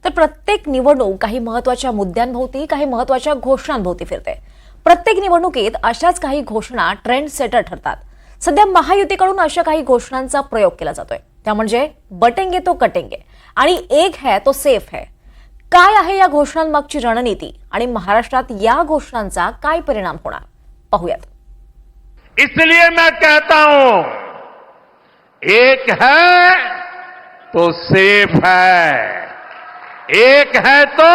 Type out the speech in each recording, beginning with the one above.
तर प्रत्येक निवडणूक काही महत्त्वाच्या मुद्द्यांभोवती, काही महत्त्वाच्या घोषणांभोवती फिरते। प्रत्येक निवडणुकीत अशाच काही घोषणा ट्रेंड सेटर ठरतात। सध्या महायुतीकडून अशा काही घोषणांचा प्रयोग केला जातोय, त्या म्हणजे बटेंगे तो कटेंगे आणि एक है तो सेफ है। काय आहे या घोषणांमागची रणनीती आणि महाराष्ट्रात या घोषणांचा काय परिणाम होणार, पाहूयात। इसलिए मैं कहता हूं, एक है तो सेफ है, एक है तो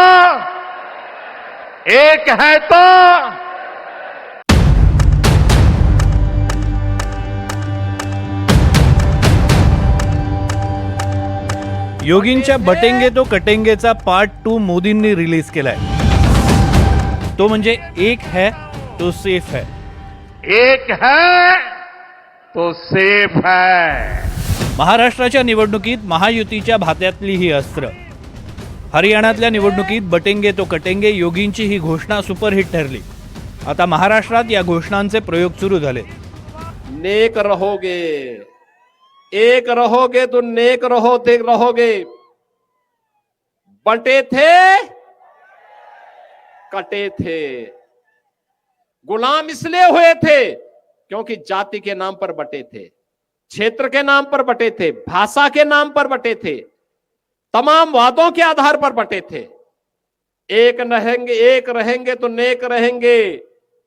योगींच्या बटेंगे तो कटेंगेचा पार्ट 2 मोदींनी रिलीज केलाय। तो म्हणजे एक है तो सेफ है। एक है तो सेफ है। महाराष्ट्राच्या निवडणुकीत महायुतीच्या भात्यातली ही अस्त्र। हरियाणातल्या निवडणुकीत बटेंगे तो कटेंगे योगींची ही घोषणा सुपरहिट ठरली। आता महाराष्ट्रात या घोषणांचे प्रयोग सुरू झाले। नेक रहोगे, एक रहोगे तो नेक रहोगे। बंटे थे, कटे थे। गुलाम इसलिए हुए थे क्योंकि जाति के नाम पर बटे थे, क्षेत्र के नाम पर बटे थे, भाषा के नाम पर बटे थे, तमाम वादों के आधार पर बटे थे। एक रहेंगे तो नेक रहेंगे,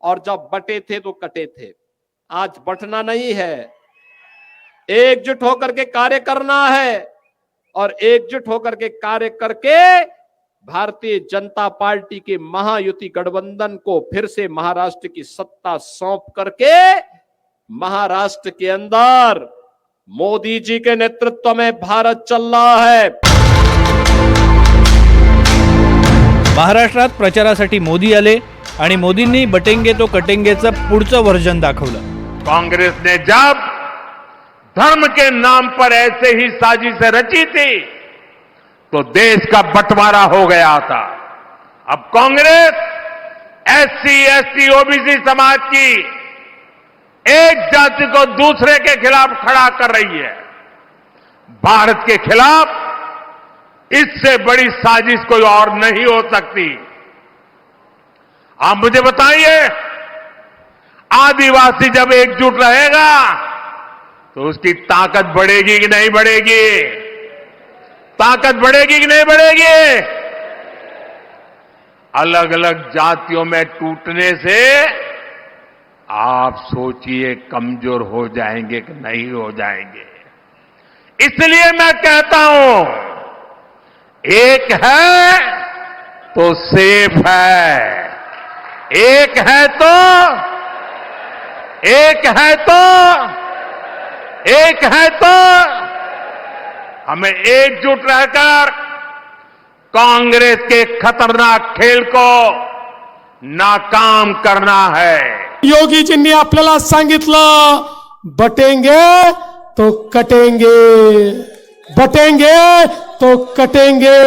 और जब बटे थे तो कटे थे। आज बटना नहीं है, एकजुट होकर के कार्य करना है, और एकजुट होकर के कार्य करके भारतीय जनता पार्टी के महायुति गठबंधन को फिर से महाराष्ट्र की सत्ता सौंप करके महाराष्ट्र के अंदर मोदी जी के नेतृत्व में भारत चल रहा है। महाराष्ट्रात प्रचारासाठी मोदी आले आणि मोदींनी बटेंगे तो कटेंगेचं पुढचं वर्जन दाखवलं। कांग्रेस ने जब धर्म के नाम पर ऐसे ही साजिशें रची थी तो देश का बंटवारा हो गया था। अब कांग्रेस एससी, एसटी, ओबीसी समाज की एक जाति को दूसरे के खिलाफ खड़ा कर रही है। भारत के खिलाफ इससे बड़ी साजिश कोई और नहीं हो सकती। आप मुझे बताइए, आदिवासी जब एकजुट रहेगा तो उसकी ताकत बढ़ेगी कि नहीं बढ़ेगी? ताकत बढ़ेगी कि नहीं बढ़ेगी? अलग अलग जातियों में टूटने से आप सोचिए कमजोर हो जाएंगे कि नहीं हो जाएंगे। इसलिए मैं कहता हूं, एक है तो सेफ है, एक है तो हमें एकजुट रहकर कांग्रेस के खतरनाक खेल को नाकाम करना है। योगीजींनी आपल्याला सांगितलं, बटेंगे तो कटेंगे, बटेंगे तो कटेंगे।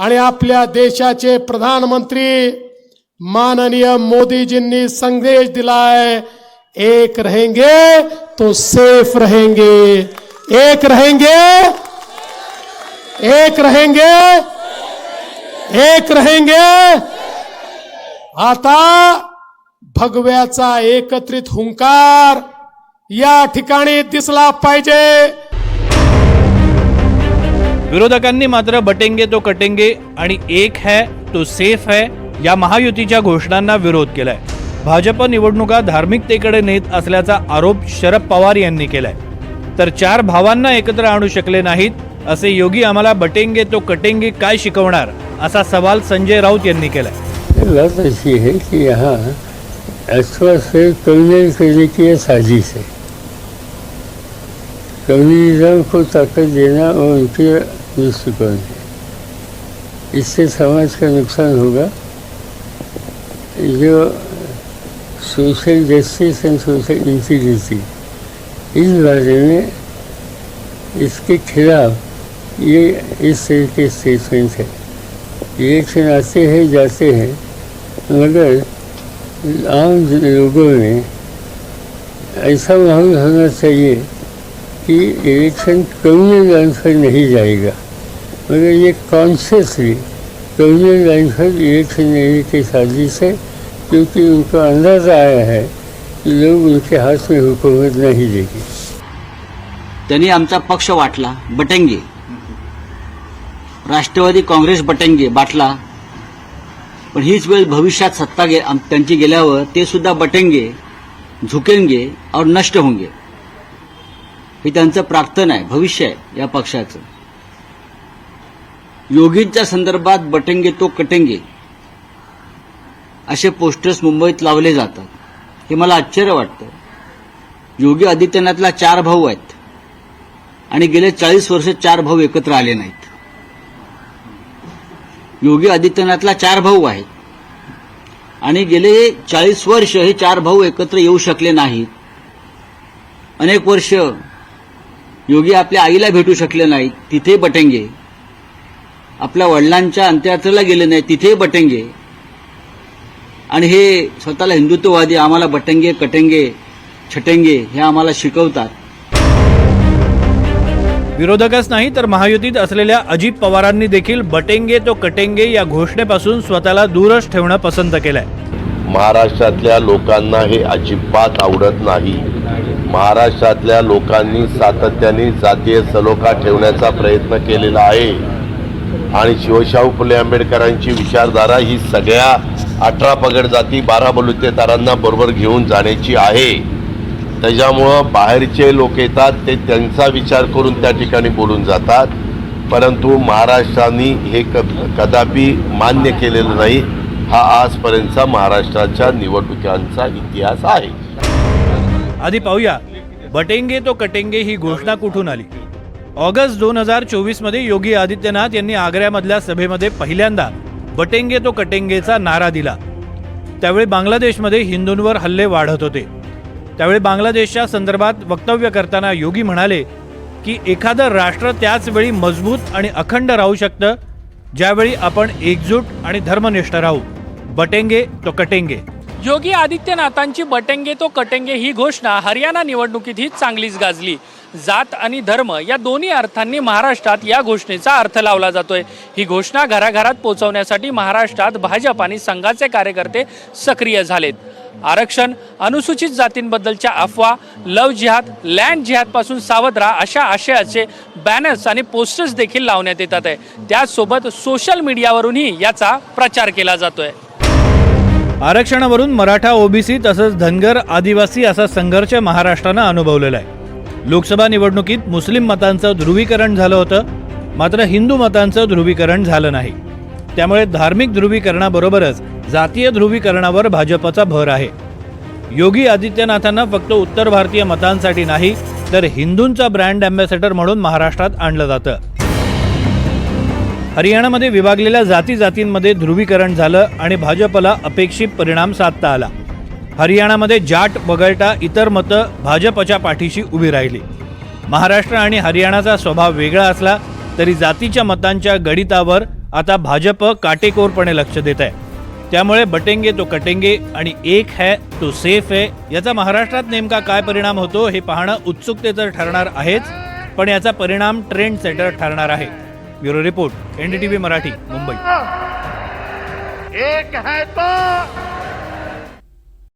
आणि आपल्या देशाचे प्रधानमंत्री माननीय मोदीजींनी संदेश दिलाय, एक रहेंगे तो सेफ रहेंगे, एक रहेंगे, एक रहेंगे, एक रहेंगे। आता भगव्याचा एकत्रित हुंकार या ठिकाणी दिसला पाहिजे। विरोधकांनी मात्र बटेंगे तो कटेंगे आणि एक है तो सेफ है या महायुतीच्या घोषणांना विरोध केलाय। भाजप निवडणुका धार्मिकतेकडे नेत असल्याचा आरोप शरद पवार यांनी केलाय। तर 4 भावांना एकत्र आणू शकले नाहीत असे योगी आम्हाला बटेंगे तो कटेंगे काय शिकवणार, असा सवाल संजय राऊत यांनी केलाय। बात ऐसी है कि यहाँ अथवा से कम्युनल करने की यह साजिश है। कम्युनिज्म को ताकत देना और उनके दृष्टिकोण है। इससे समाज का नुकसान होगा। जो social justice and social integrity, इस बारे में इसके खिलाफ ये इस तरह के स्टेटमेंट है। इलेक्शन आते हैं जाते हैं, मगर आम लोगों में ऐसा माहौल होना चाहिए कि इलेक्शन कम्युनल लाइन पर नहीं जाएगा, मगर ये कॉन्शियसली कम्युनल लाइन पर इलेक्शन लेने की साजिश है, क्योंकि उनको अंदाज़ा आया है कि लोग उनके हाथ में हुकूमत नहीं देगी। त्यांनी आमचा पक्ष वाटला, बटेंगे, राष्ट्रवादी काँग्रेस बटेंगे बाटला, पण हीच वेळ भविष्यात सत्ता त्यांची गेल्यावर ते सुद्धा बटेंगे, झुकेंगे और नष्ट होंगे, हे त्यांचं प्रार्थना आहे, भविष्य आहे या पक्षाचं। योगींच्या संदर्भात बटेंगे तो कटेंगे असे पोस्टर्स मुंबईत लावले जातात, हे मला आश्चर्य वाटतं। योगी आदित्यनाथला 4 भाऊ आहेत आणि गेले 40 वर्ष 4 भाऊ एकत्र आले नाहीत। योगी आदित्यनाथला 4 भाऊ आहेत आणि गेले 40 वर्ष हे 4 भाऊ एकत्र येऊ शकले नाहीत। अनेक वर्ष योगी आपल्या आईला भेटू शकले नाहीत, तिथे बटेंगे, आपल्या वडिलांच्या अंत्ययात्रेला गेले नाहीत, तिथे बटेंगे, आणि हे स्वतःला हिंदुत्ववादी आम्हाला बटेंगे, कटेंगे, छटेंगे हे आम्हाला शिकवतात। विरोधकच नाही तर महायुतीत असलेल्या अजित पवारांनी देखील बटेंगे तो कटेंगे या घोषणेपासून स्वतःला दूरच ठेवणं पसंत केलंय। महाराष्ट्रातल्या लोकांना हे अजिबात आवडत नाही। महाराष्ट्रातल्या लोकांनी सातत्याने जातीय सलोखा ठेवण्याचा प्रयत्न केलेला आहे आणि शिवशाहू फुले आंबेडकरांची विचारधारा ही सगळ्या 18 पगड जाती 12 बलुतेदारांना बरोबर घेऊन जाण्याची आहे। त्याच्यामुळं बाहेरचे लोक येतात, ते त्यांचा विचार करून त्या ठिकाणी बोलून जातात, परंतु महाराष्ट्राने हे कदापि मान्य केलेलं नाही। हा आजपर्यंतचा महाराष्ट्राच्या निवडणुकांचा इतिहास आहे। आधी पाहूया बटेंगे तो कटेंगे ही घोषणा कुठून आली। ऑगस्ट 2024 मध्ये योगी आदित्यनाथ यांनी आग्र्यामधल्या सभेमध्ये पहिल्यांदा बटेंगे तो कटेंगेचा नारा दिला। त्यावेळी बांगलादेशमध्ये हिंदूंवर हल्ले वाढत होते। त्यावेळी बांगलादेशच्या संदर्भात वक्तव्य करताना योगी म्हणाले की एखादं राष्ट्र त्याच वेळी मजबूत आणि अखंड राहू शकतं ज्यावेळी आपण एकजूट आणि धर्मनिष्ठ राहू। बटेंगे तो कटेंगे। योगी आदित्यनाथांची बटेंगे तो कटेंगे ही घोषणा हरियाणा निवडणुकीतही चांगलीच गाजली। जात आणि धर्म या दोन्ही अर्थांनी महाराष्ट्रात या घोषणेचा अर्थ लावला जातोय। ही घोषणा घराघरात पोहोचवण्यासाठी महाराष्ट्रात भाजप आणि संघाचे कार्यकर्ते सक्रिय झालेत। आरक्षण, अनुसूचित जातींबद्दलच्या अफवा, लव जिहाद, लँड जिहाद पासून सावध राहा अशा आशयाचे बॅनर्स आणि पोस्टर्स देखील लावण्यात येतात आहे। त्याचसोबत सोशल मीडियावरूनही याचा प्रचार केला जातोय। आरक्षणावरून मराठा, ओबीसी तसंच धनगर, आदिवासी असा संघर्ष महाराष्ट्रानं अनुभवलेला आहे। लोकसभा निवडणुकीत मुस्लिम मतांचं ध्रुवीकरण झालं होतं, मात्र हिंदू मतांचं ध्रुवीकरण झालं नाही। त्यामुळे धार्मिक ध्रुवीकरणाबरोबरच जातीय ध्रुवीकरणावर भाजपचा भर आहे। योगी आदित्यनाथांना फक्त उत्तर भारतीय मतांसाठी नाही तर हिंदूंचा ब्रँड अँबॅसेडर म्हणून महाराष्ट्रात आणलं जातं। हरियाणामध्ये विभागलेल्या जातींमध्ये ध्रुवीकरण झालं आणि भाजपला अपेक्षित परिणाम साधता आला। हरियाणामध्ये जाट वगळता इतर मतं भाजपच्या पाठीशी उभी राहिली। महाराष्ट्र आणि हरियाणाचा स्वभाव वेगळा असला तरी जातीच्या मतांच्या गणितावर आता भाजप काटेकोरपणे लक्ष देत आहे। त्यामुळे बटेंगे तो कटेंगे आणि एक है तो सेफ है याचा महाराष्ट्रात नेमका काय परिणाम होतो हे पाहणं उत्सुकतेचं ठरणार आहेच, पण याचा परिणाम ट्रेंड सेटर ठरणार आहे। Bureau report, NDTV Marathi, Mumbai. एक है तो